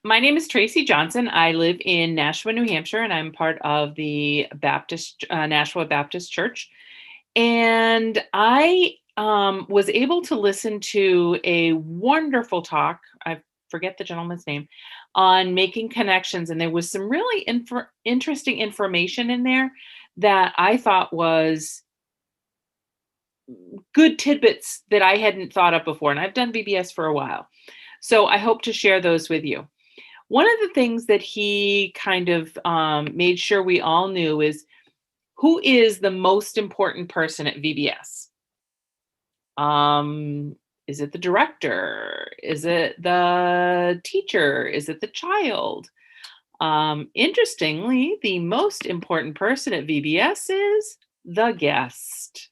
My name is Traci Johnson. I live in Nashua, New Hampshire, and I'm part of the Nashua Baptist Church. And I was able to listen to a wonderful talk. I forget the gentleman's name on making connections, and there was some really interesting information in there that I thought was good tidbits that I hadn't thought of before. And I've done VBS for a while, so I hope to share those with you. One of the things that he kind of made sure we all knew is who is the most important person at VBS. Is it the director? Is it the teacher? Is it the child? Interestingly, the most important person at VBS is the guest.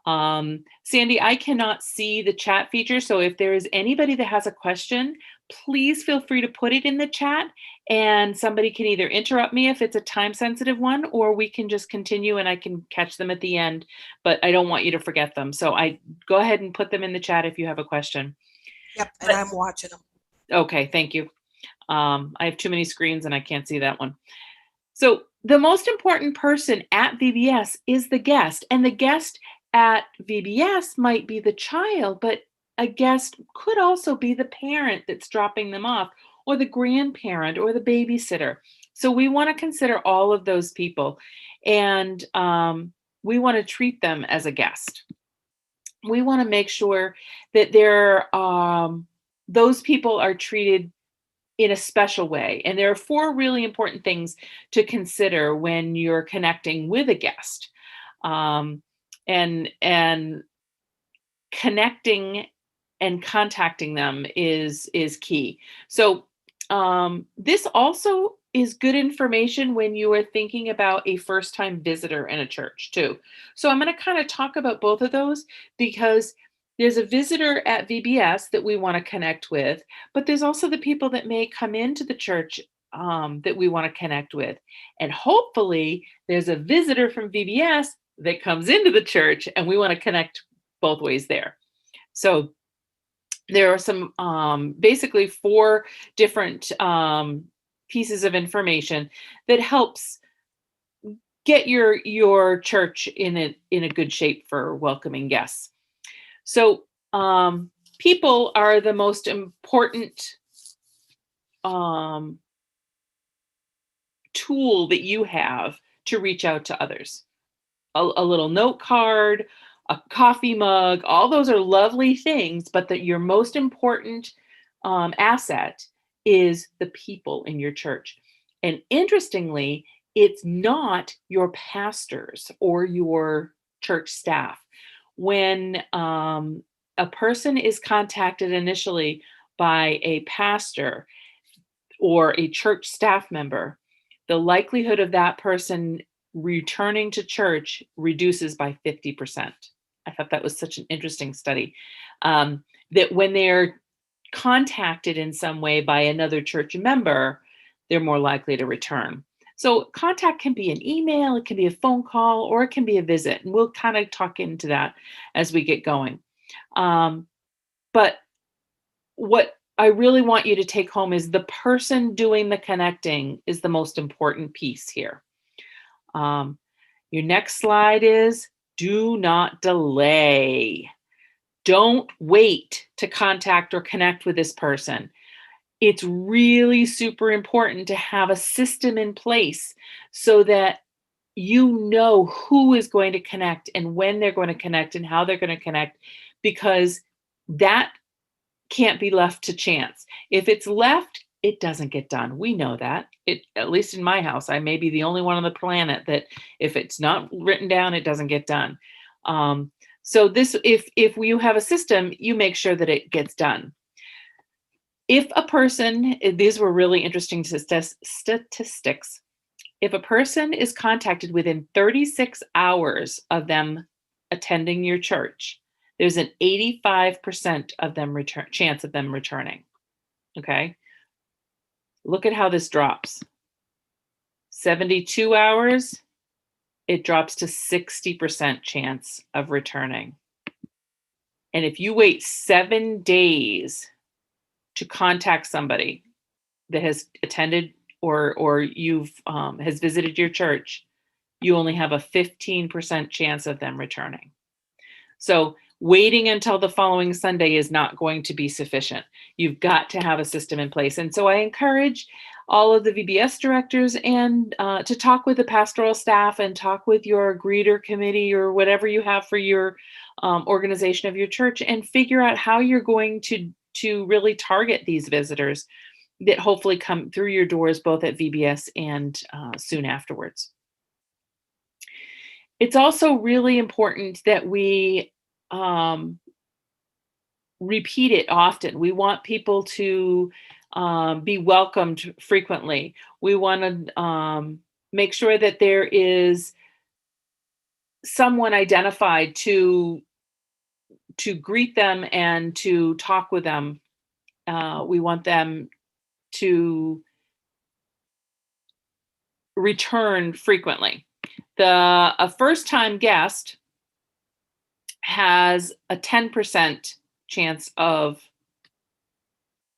Sandy, I cannot see the chat feature, so if there is anybody that has a question, please feel free to put it in the chat, and somebody can either interrupt me if it's a time-sensitive one, or we can just continue and I can catch them at the end, but I don't want you to forget them. So go ahead and put them in the chat if you have a question. Yep, and I'm watching them. Okay, thank you. I have too many screens and I can't see that one. So the most important person at VBS is the guest, and the guest at VBS might be the child, but a guest could also be the parent that's dropping them off, or the grandparent, or the babysitter. So we want to consider all of those people, and we want to treat them as a guest. We want to make sure that those people are treated in a special way. And there are four really important things to consider when you're connecting with a guest. And connecting and contacting them is key. So this also is good information when you are thinking about a first-time visitor in a church too. So I'm going to kind of talk about both of those, because there's a visitor at VBS that we want to connect with, but there's also the people that may come into the church that we want to connect with. And hopefully there's a visitor from VBS that comes into the church and we want to connect both ways there. So there are some basically four different pieces of information that helps get your church in a good shape for welcoming guests. So people are the most important tool that you have to reach out to others. A little note card, a coffee mug, all those are lovely things, but that your most important asset is the people in your church. And interestingly, it's not your pastors or your church staff. When a person is contacted initially by a pastor or a church staff member, the likelihood of that person returning to church reduces by 50%. I thought that was such an interesting study, that when they're contacted in some way by another church member, they're more likely to return. So contact can be an email, it can be a phone call, or it can be a visit. And we'll kind of talk into that as we get going. But what I really want you to take home is the person doing the connecting is the most important piece here. Your next slide is do not delay. Don't wait to contact or connect with this person. It's really super important to have a system in place so that you know who is going to connect and when they're going to connect and how they're going to connect, because that can't be left to chance. If it's left, it doesn't get done. We know that. At least in my house, I may be the only one on the planet that if it's not written down, it doesn't get done. So this, if you have a system, you make sure that it gets done. If a person, these were really interesting statistics. If a person is contacted within 36 hours of them attending your church, there's an 85% of them chance of them returning. Okay. Look at how this drops. 72 hours, it drops to 60% chance of returning. And if you wait 7 days to contact somebody, that has attended or you've has visited your church, you only have a 15% chance of them returning. So waiting until the following Sunday is not going to be sufficient. You've got to have a system in place. And so I encourage all of the VBS directors and to talk with the pastoral staff and talk with your greeter committee or whatever you have for your organization of your church, and figure out how you're going to really target these visitors that hopefully come through your doors both at VBS and soon afterwards. It's also really important that we repeat it often. We want people to be welcomed frequently. We want to make sure that there is someone identified to greet them and to talk with them. We want them to return frequently. A first-time guest has a 10% chance of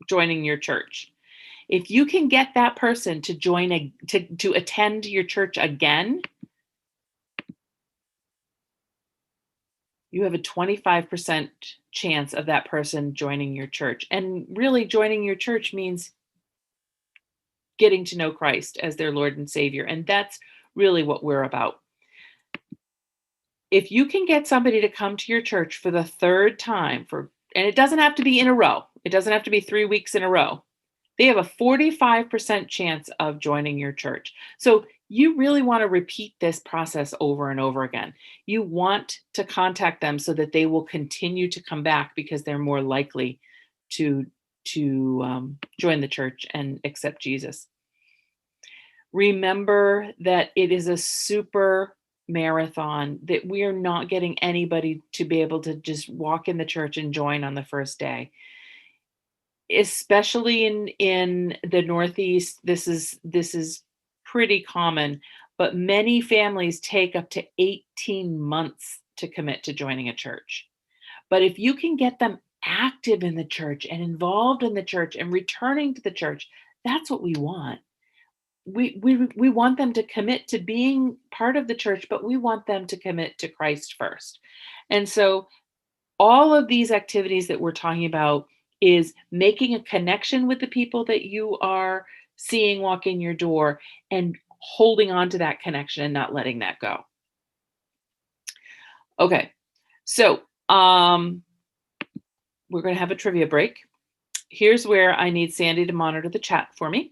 joining your church. If you can get that person to to attend your church again, you have a 25% chance of that person joining your church. And really, joining your church means getting to know Christ as their Lord and Savior. And that's really what we're about. If you can get somebody to come to your church for the third time, and it doesn't have to be in a row, it doesn't have to be 3 weeks in a row, they have a 45% chance of joining your church. So you really want to repeat this process over and over again. You want to contact them so that they will continue to come back, because they're more likely to join the church and accept Jesus. Remember that it is a super marathon, that we are not getting anybody to be able to just walk in the church and join on the first day. Especially in the Northeast, this is pretty common, but many families take up to 18 months to commit to joining a church. But if you can get them active in the church and involved in the church and returning to the church, that's what we want. We want them to commit to being part of the church, but we want them to commit to Christ first. And so all of these activities that we're talking about is making a connection with the people that you are seeing walk in your door and holding on to that connection and not letting that go. Okay, so we're going to have a trivia break. Here's where I need Sandy to monitor the chat for me.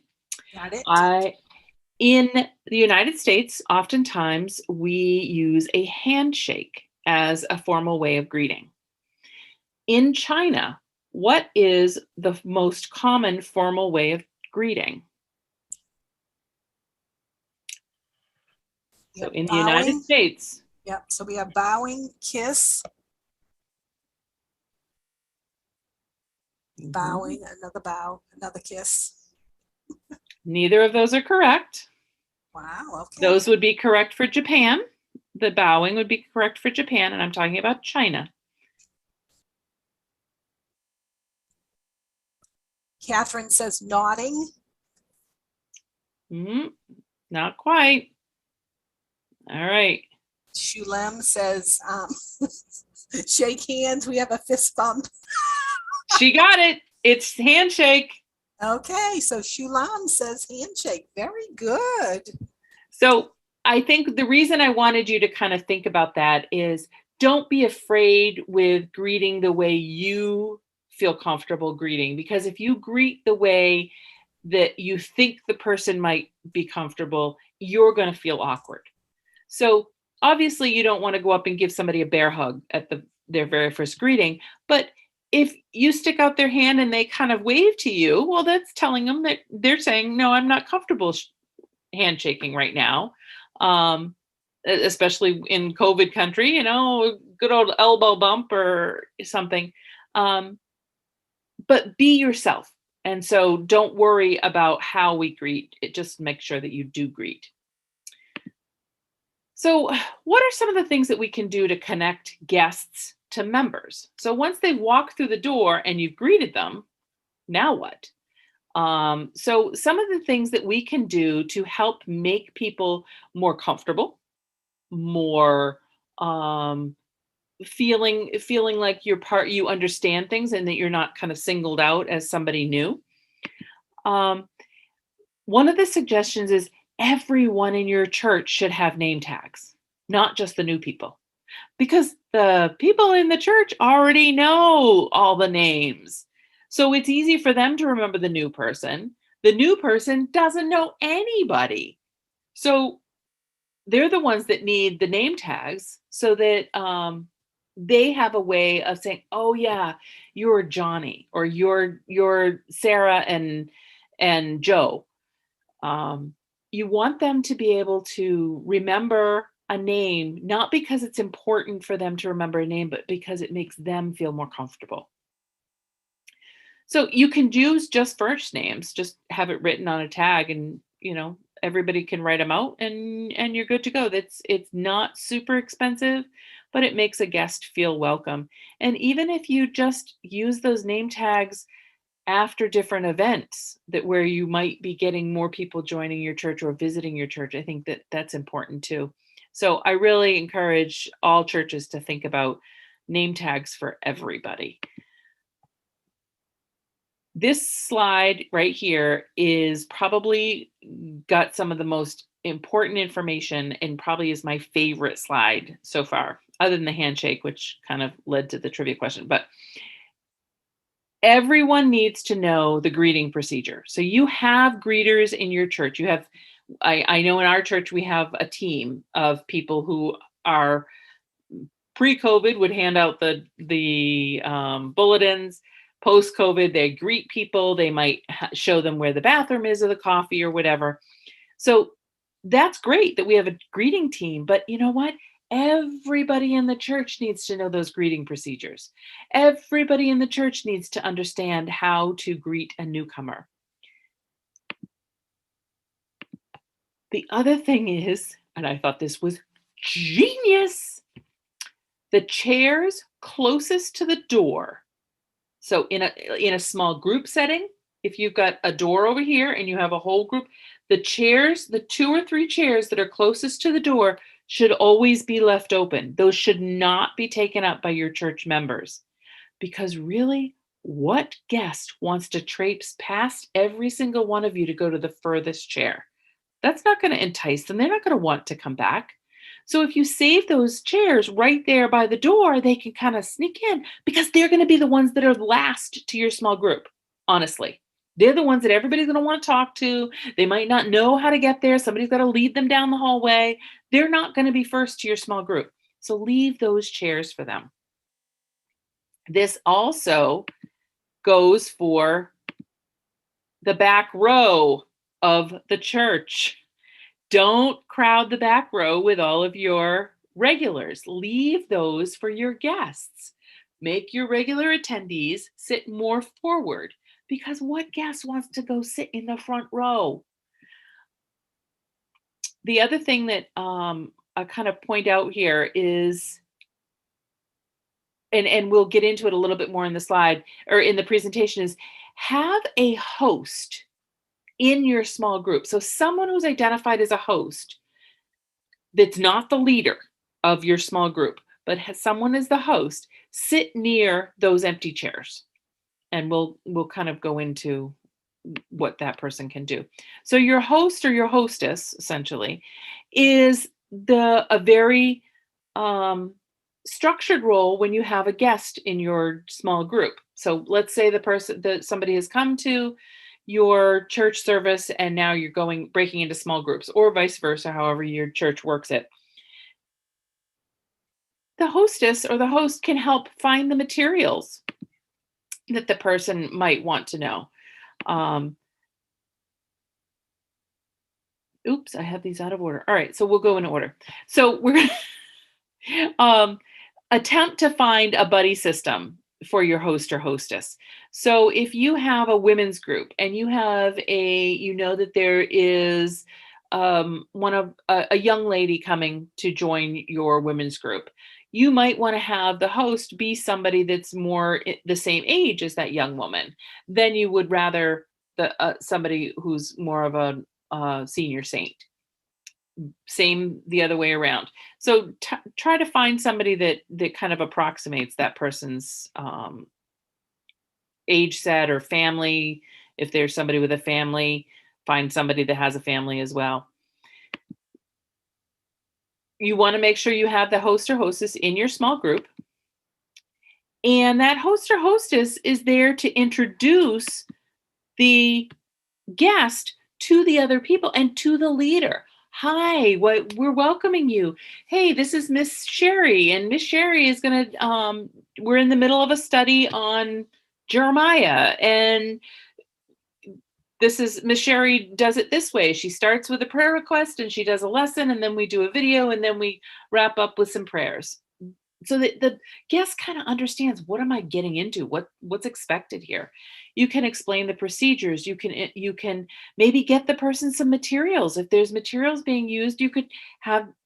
Got it. In the United States, oftentimes we use a handshake as a formal way of greeting. In China, what is the most common formal way of greeting? So in the United States. Yep. So we have bowing, kiss, bowing, another bow, another kiss. Neither of those are correct. Wow. Okay. Those would be correct for Japan. The bowing would be correct for Japan, and I'm talking about China. Catherine says nodding. Not quite. All right. Shulem says shake hands. We have a fist bump. She got it. It's handshake. Okay, so Shulam says handshake. Very good. So I think the reason I wanted you to kind of think about that is, don't be afraid with greeting the way you feel comfortable greeting, because if you greet the way that you think the person might be comfortable, you're going to feel awkward. So obviously you don't want to go up and give somebody a bear hug at their very first greeting, but if you stick out their hand and they kind of wave to you, well, that's telling them that they're saying, no, I'm not comfortable handshaking right now. Especially in COVID country, good old elbow bump or something. But be yourself. And so don't worry about how we greet. Just make sure that you do greet. So what are some of the things that we can do to connect guests to members? So once they walk through the door and you've greeted them, now what? So some of the things that we can do to help make people more comfortable, more um, feeling like you're part, you understand things, and that you're not kind of singled out as somebody new. Um, One of the suggestions is everyone in your church should have name tags, not just the new people, because the people in the church already know all the names. So it's easy for them to remember the new person. The new person doesn't know anybody. So they're the ones that need the name tags so that they have a way of saying, "Oh yeah, you're Johnny," or "You're Sarah and Joe." Um, you want them to be able to remember a name, not because it's important for them to remember a name, but because it makes them feel more comfortable. So you can use just first names, just have it written on a tag, and everybody can write them out, and you're good to go. It's not super expensive, but it makes a guest feel welcome. And even if you just use those name tags after different events, that where you might be getting more people joining your church or visiting your church, I think that that's important too. So I really encourage all churches to think about name tags for everybody. This slide right here is probably got some of the most important information, and probably is my favorite slide so far, other than the handshake, which kind of led to the trivia question. But everyone needs to know the greeting procedure. So you have greeters in your church. I know in our church we have a team of people who are pre-COVID would hand out the bulletins. Post-COVID, they greet people. They might show them where the bathroom is or the coffee or whatever. So that's great that we have a greeting team. But you know what? Everybody in the church needs to know those greeting procedures. Everybody in the church needs to understand how to greet a newcomer. The other thing is, and I thought this was genius, the chairs closest to the door. So in a small group setting, if you've got a door over here and you have a whole group, the chairs, the 2 or 3 chairs that are closest to the door should always be left open. Those should not be taken up by your church members. Because really, what guest wants to traipse past every single one of you to go to the furthest chair? That's not going to entice them. They're not going to want to come back. So if you save those chairs right there by the door, they can kind of sneak in, because they're going to be the ones that are last to your small group. Honestly, they're the ones that everybody's going to want to talk to. They might not know how to get there. Somebody's got to lead them down the hallway. They're not going to be first to your small group. So leave those chairs for them. This also goes for the back row of the church. Don't crowd the back row with all of your regulars. Leave those for your guests. Make your regular attendees sit more forward, because what guest wants to go sit in the front row? The other thing that I kind of point out here is, and we'll get into it a little bit more in the slide or in the presentation, is have a host in your small group. So someone who's identified as a host, that's not the leader of your small group, but has someone as the host, sit near those empty chairs. And we'll kind of go into what that person can do. So your host or your hostess essentially is a very structured role when you have a guest in your small group. So let's say somebody has come to your church service and now you're breaking into small groups, or vice versa, however your church works it. The hostess or the host can help find the materials that the person might want to know. Oops, I have these out of order. All right, so we'll go in order. So we're going to attempt to find a buddy system for your host or hostess. So if you have a women's group and you know that there is a young lady coming to join your women's group, you might want to have the host be somebody that's more the same age as that young woman. Then you would rather the somebody who's more of a senior saint. Same the other way around. So try to find somebody that kind of approximates that person's age set or family. If there's somebody with a family, find somebody that has a family as well. You want to make sure you have the host or hostess in your small group. And that host or hostess is there to introduce the guest to the other people and to the leader. Hi, we're welcoming you. Hey, this is Miss Sherry, and Miss Sherry is going to, we're in the middle of a study on Jeremiah, and this is Miss Sherry does it this way. She starts with a prayer request and she does a lesson, and then we do a video, and then we wrap up with some prayers. So that the guest kind of understands, what am I getting into? What's expected here? You can explain the procedures. You can maybe get the person some materials. If there's materials being used, you could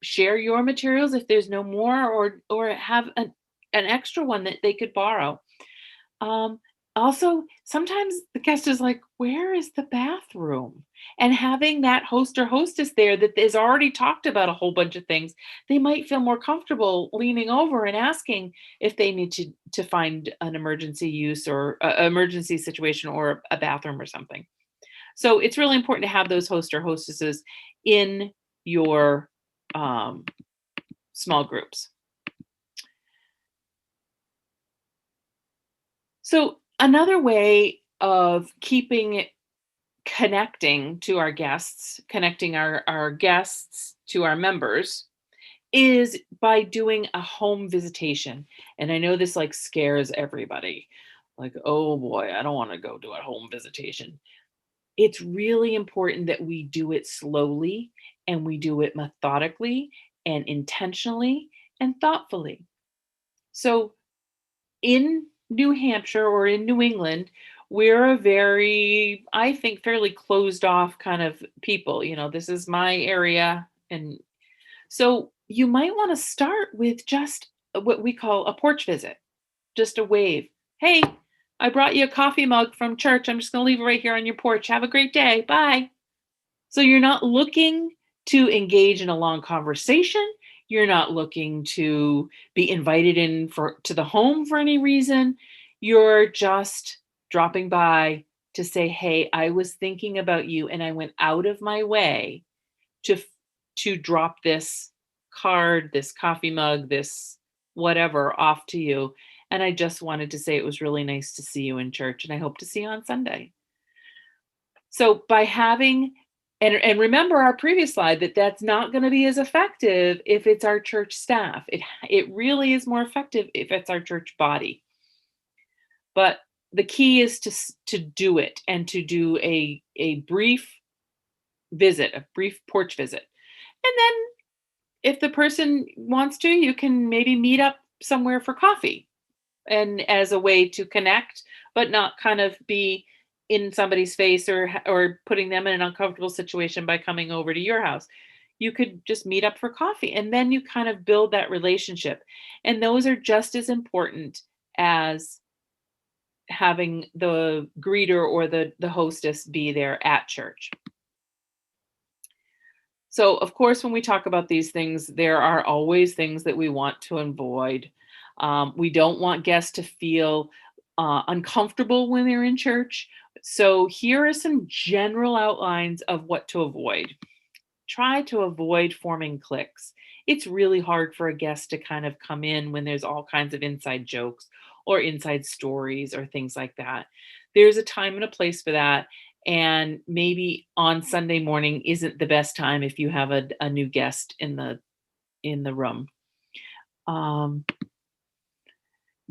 share your materials if there's no more, or have an extra one that they could borrow. Um, Also, sometimes the guest is like, where is the bathroom? And having that host or hostess there that has already talked about a whole bunch of things, they might feel more comfortable leaning over and asking if they need to find an emergency use or emergency situation or a bathroom or something. So it's really important to have those host or hostesses in your small groups. So another way of connecting to our guests, connecting our guests to our members, is by doing a home visitation. And I know this like scares everybody. Like, oh boy, I don't want to go do a home visitation. It's really important that we do it slowly, and we do it methodically and intentionally and thoughtfully. So in New Hampshire or in New England, we're a very, I think, fairly closed off kind of people. This is my area. And so you might want to start with just what we call a porch visit, just a wave. Hey, I brought you a coffee mug from church. I'm just going to leave it right here on your porch. Have a great day. Bye. So you're not looking to engage in a long conversation. You're not looking to be invited to the home for any reason. You're just dropping by to say, "Hey, I was thinking about you, and I went out of my way to drop this card, this coffee mug, this whatever off to you. And I just wanted to say it was really nice to see you in church, and I hope to see you on Sunday." So by having, and remember our previous slide, that's not going to be as effective if it's our church staff. It really is more effective if it's our church body. But the key is to do it, and to do a brief visit, a brief porch visit. And then if the person wants to, you can maybe meet up somewhere for coffee, and as a way to connect, but not kind of be in somebody's face, or putting them in an uncomfortable situation by coming over to your house. You could just meet up for coffee, and then you kind of build that relationship. And those are just as important as having the greeter or the hostess be there at church. So, of course, when we talk about these things, there are always things that we want to avoid. We don't want guests to feel uncomfortable when they're in church. So, here are some general outlines of what to avoid. Try to avoid forming cliques. It's really hard for a guest to kind of come in when there's all kinds of inside jokes or inside stories or things like that. There's a time and a place for that. And maybe on Sunday morning isn't the best time if you have a new guest in the room.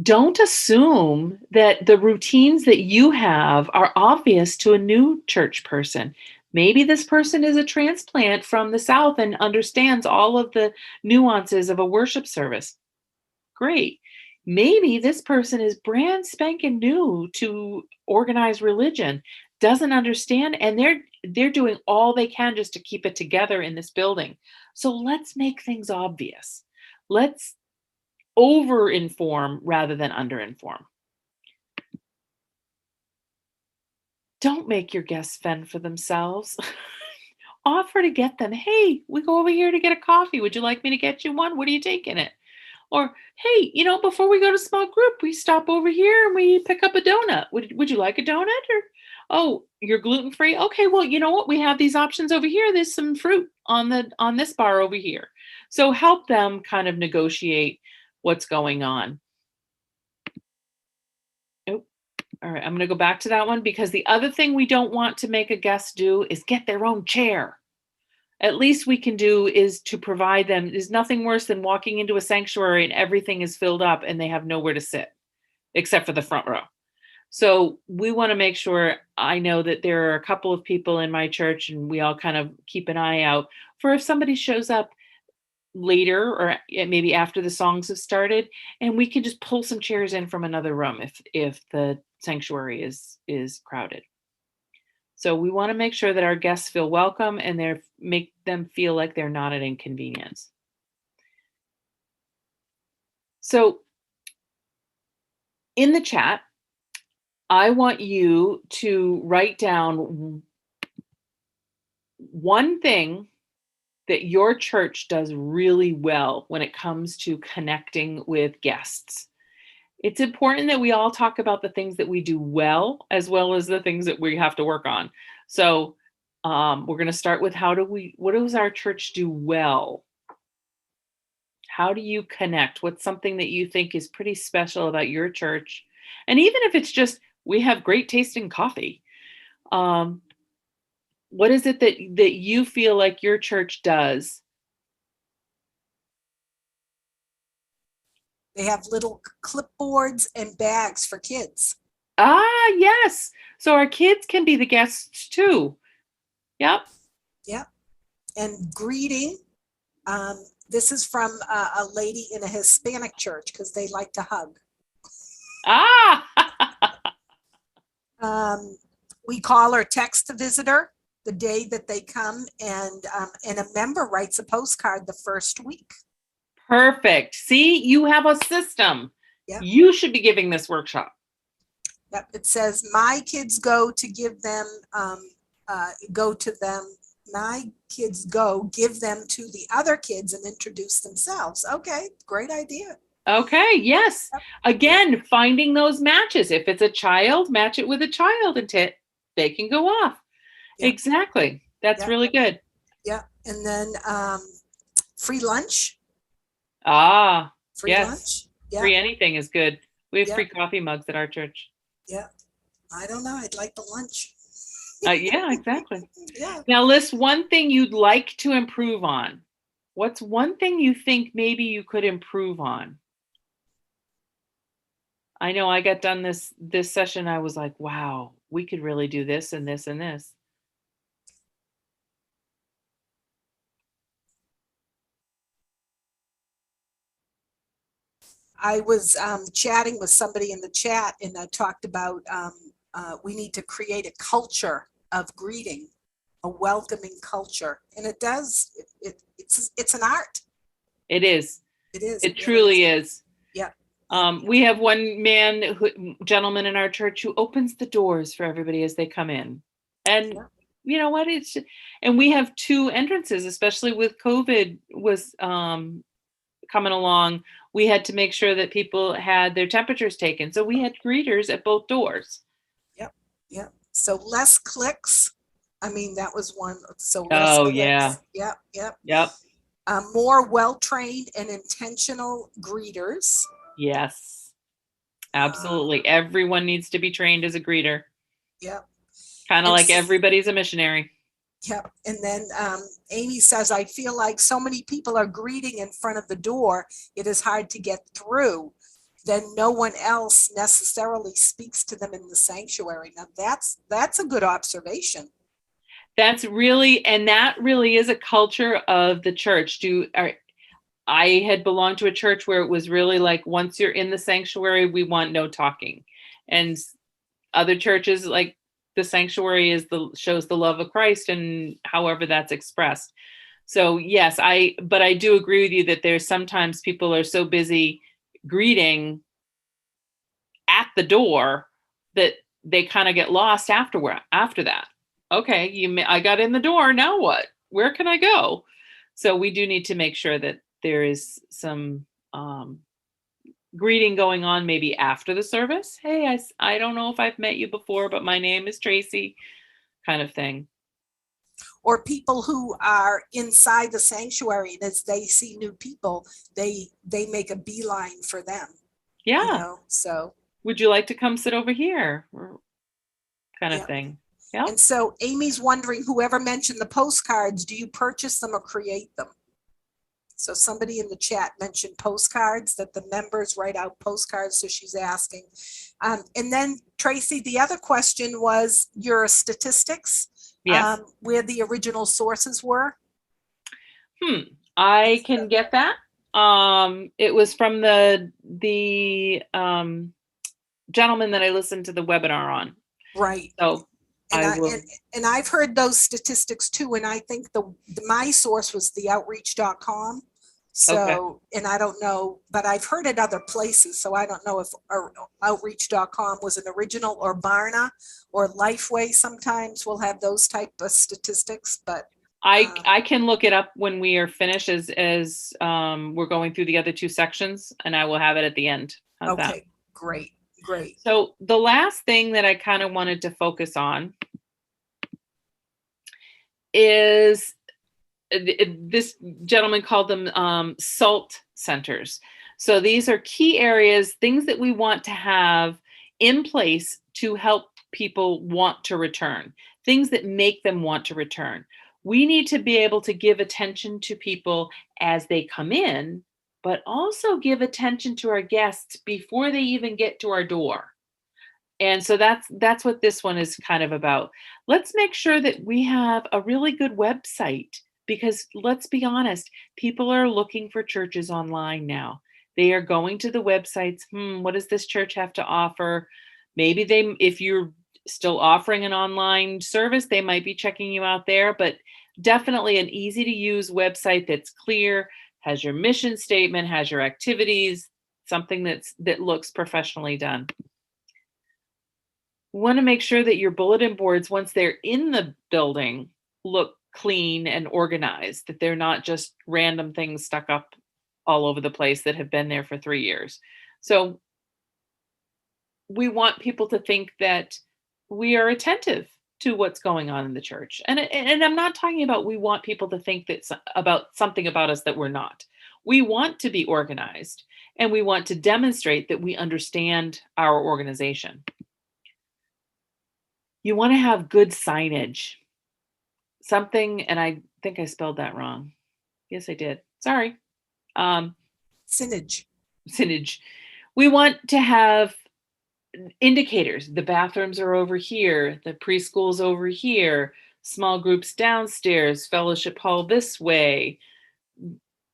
Don't assume that the routines that you have are obvious to a new church person. Maybe this person is a transplant from the South and understands all of the nuances of a worship service. Great. Maybe this person is brand spanking new to organized religion, doesn't understand, and they're doing all they can just to keep it together in this building. So let's make things obvious. Let's over-inform rather than under-inform. Don't make your guests fend for themselves. Offer to get them, hey, we go over here to get a coffee. Would you like me to get you one? What are you taking it? Or, hey, before we go to small group, we stop over here and we pick up a donut. Would you like a donut? Or, oh, you're gluten free? Okay, well, you know what? We have these options over here. There's some fruit on this bar over here. So help them kind of negotiate what's going on. Oh, all right, I'm going to go back to that one because the other thing we don't want to make a guest do is get their own chair. At least we can do is to provide them. There's nothing worse than walking into a sanctuary and everything is filled up and they have nowhere to sit except for the front row. So we want to make sure. I know that there are a couple of people in my church and we all kind of keep an eye out for if somebody shows up later or maybe after the songs have started, and we can just pull some chairs in from another room if the sanctuary is crowded. So we want to make sure that our guests feel welcome and make them feel like they're not an inconvenience. So in the chat, I want you to write down one thing that your church does really well when it comes to connecting with guests. It's important that we all talk about the things that we do well as the things that we have to work on. So we're going to start with what does our church do well? How do you connect? What's something that you think is pretty special about your church? And even if it's just, we have great tasting coffee. What is it that you feel like your church does? They have little clipboards and bags for kids. Ah, yes. So our kids can be the guests too. Yep. Yep. And greeting. This is from a lady in a Hispanic church because they like to hug. Ah. We call her text a visitor the day that they come, and a member writes a postcard the first week. Perfect. See, you have a system. Yep. You should be giving this workshop. Yep. It says, my kids go to give them, go to them. My kids go give them to the other kids and introduce themselves. Okay, great idea. Okay, yes. Yep. Again, finding those matches. If it's a child, match it with a child and they can go off. Yep. Exactly. That's really good. Yeah. And then free lunch. Ah, free yes. Lunch. Yeah. Free anything is good. We have free coffee mugs at our church. Yeah. I don't know. I'd like the lunch. Yeah, exactly. Yeah. Now list one thing you'd like to improve on. What's one thing you think maybe you could improve on? I know I got done this session. I was like, wow, we could really do this and this and this. I was chatting with somebody in the chat, and I talked about we need to create a culture of greeting, a welcoming culture, and it does. It's an art. It is. It truly is. Yeah. We have one gentleman in our church who opens the doors for everybody as they come in, and you know what? And we have 2 entrances, especially with COVID was coming along. We had to make sure that people had their temperatures taken. So we had greeters at both doors. Yep. Yep. So less clicks. I mean, that was one. So less clicks. Yeah. Yep. Yep. Yep. More well-trained and intentional greeters. Yes. Absolutely. Everyone needs to be trained as a greeter. Yep. Kind of like everybody's a missionary. Yep. And then Amy says, I feel like so many people are greeting in front of the door. It is hard to get through. Then no one else necessarily speaks to them in the sanctuary. Now that's a good observation. That really is a culture of the church. I had belonged to a church where it was really like, once you're in the sanctuary, we want no talking. And other churches, like, the sanctuary shows the love of Christ, and however that's expressed. So yes, but I do agree with you that there's sometimes people are so busy greeting at the door that they kind of get lost after that. Okay, I got in the door, now what? Where can I go? So we do need to make sure that there is some greeting going on maybe after the service. Hey, I don't know if I've met you before, but my name is Traci, kind of thing. Or people who are inside the sanctuary, and as they see new people, they make a beeline for them, Yeah. so. Would you like to come sit over here? Or kind of Yeah. thing. Yeah. And so Amy's wondering, whoever mentioned the postcards, do you purchase them or create them? So somebody in the chat mentioned postcards, that the members write out postcards. So she's asking. And then Traci, the other question was your statistics, Yes. where the original sources were. I can get that. It was from the gentleman that I listened to the webinar on. Right. So And I will. and I've heard those statistics too. And I think my source was the outreach.com. So, Okay. and I don't know, but I've heard it other places. So I don't know if outreach.com was an original, or Barna or Lifeway sometimes will have those type of statistics, but. I can look it up when we are finished, as we're going through the other two sections, and I will have it at the end. How's that? Okay, great. Great. So the last thing that I kind of wanted to focus on is this gentleman called them SALT centers. So these are key areas, things that we want to have in place to help people want to return, things that make them want to return. We need to be able to give attention to people as they come in, but also give attention to our guests before they even get to our door. And so that's what this one is kind of about. Let's make sure that we have a really good website, because let's be honest, people are looking for churches online now. They are going to the websites. What does this church have to offer? Maybe if you're still offering an online service, they might be checking you out there, but definitely an easy to use website that's clear, has your mission statement, has your activities, something that looks professionally done. Want to make sure that your bulletin boards, once they're in the building, look clean and organized, that they're not just random things stuck up all over the place that have been there for 3 years. So we want people to think that we are attentive to what's going on in the church. And I'm not talking about we want people to think that about something about us that we're not. We want to be organized, and we want to demonstrate that we understand our organization. You want to have good signage. Something, and I think I spelled that wrong. Yes, I did. Sorry. Signage. Signage. We want to have indicators. The bathrooms are over here. The preschool's over here. Small groups downstairs. Fellowship hall this way.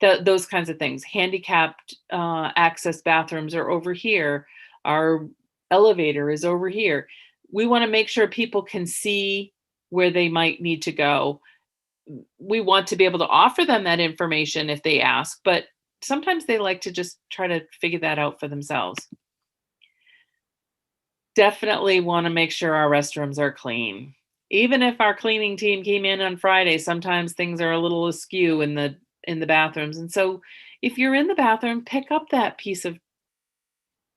Those kinds of things. Handicapped access bathrooms are over here. Our elevator is over here. We want to make sure people can see where they might need to go. We want to be able to offer them that information if they ask, but sometimes they like to just try to figure that out for themselves. Definitely want to make sure our restrooms are clean. Even if our cleaning team came in on Friday, sometimes things are a little askew in the bathrooms. And so if you're in the bathroom, pick up that piece of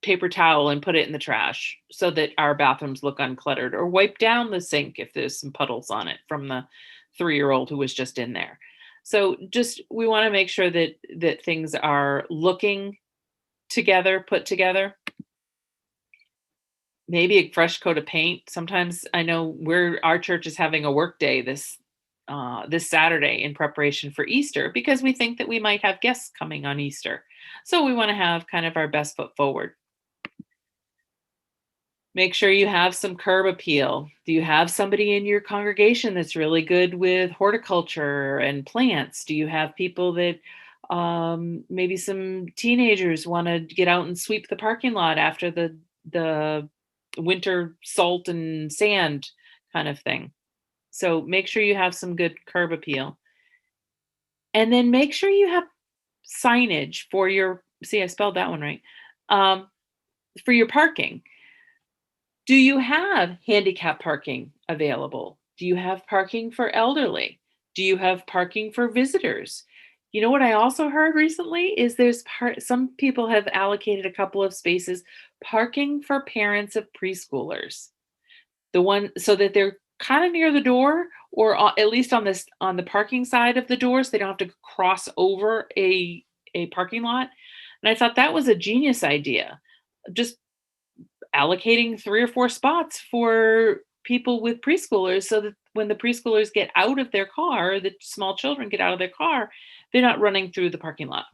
paper towel and put it in the trash so that our bathrooms look uncluttered, or wipe down the sink if there's some puddles on it from the 3-year-old who was just in there. So just, we want to make sure that things are looking together, put together. Maybe a fresh coat of paint. Sometimes I know our church is having a work day this Saturday in preparation for Easter, because we think that we might have guests coming on Easter. So we want to have kind of our best foot forward. Make sure you have some curb appeal. Do you have somebody in your congregation that's really good with horticulture and plants? Do you have people that maybe some teenagers want to get out and sweep the parking lot after the winter salt and sand kind of thing? So make sure you have some good curb appeal. And then make sure you have signage for I spelled that one right, for your parking. Do you have handicap parking available? Do you have parking for elderly? Do you have parking for visitors? You know what I also heard recently is some people have allocated a couple of spaces parking for parents of preschoolers. The one so that they're kind of near the door or at least on the parking side of the door so they don't have to cross over a parking lot. And I thought that was a genius idea. Just allocating 3 or 4 spots for people with preschoolers so that when the preschoolers get out of their car, the small children get out of their car, they're not running through the parking lot.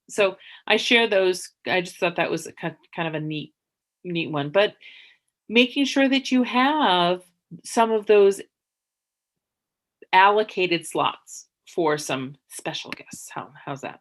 So I share those. I just thought that was a kind of a neat one. But making sure that you have some of those allocated slots for some special guests. How's that?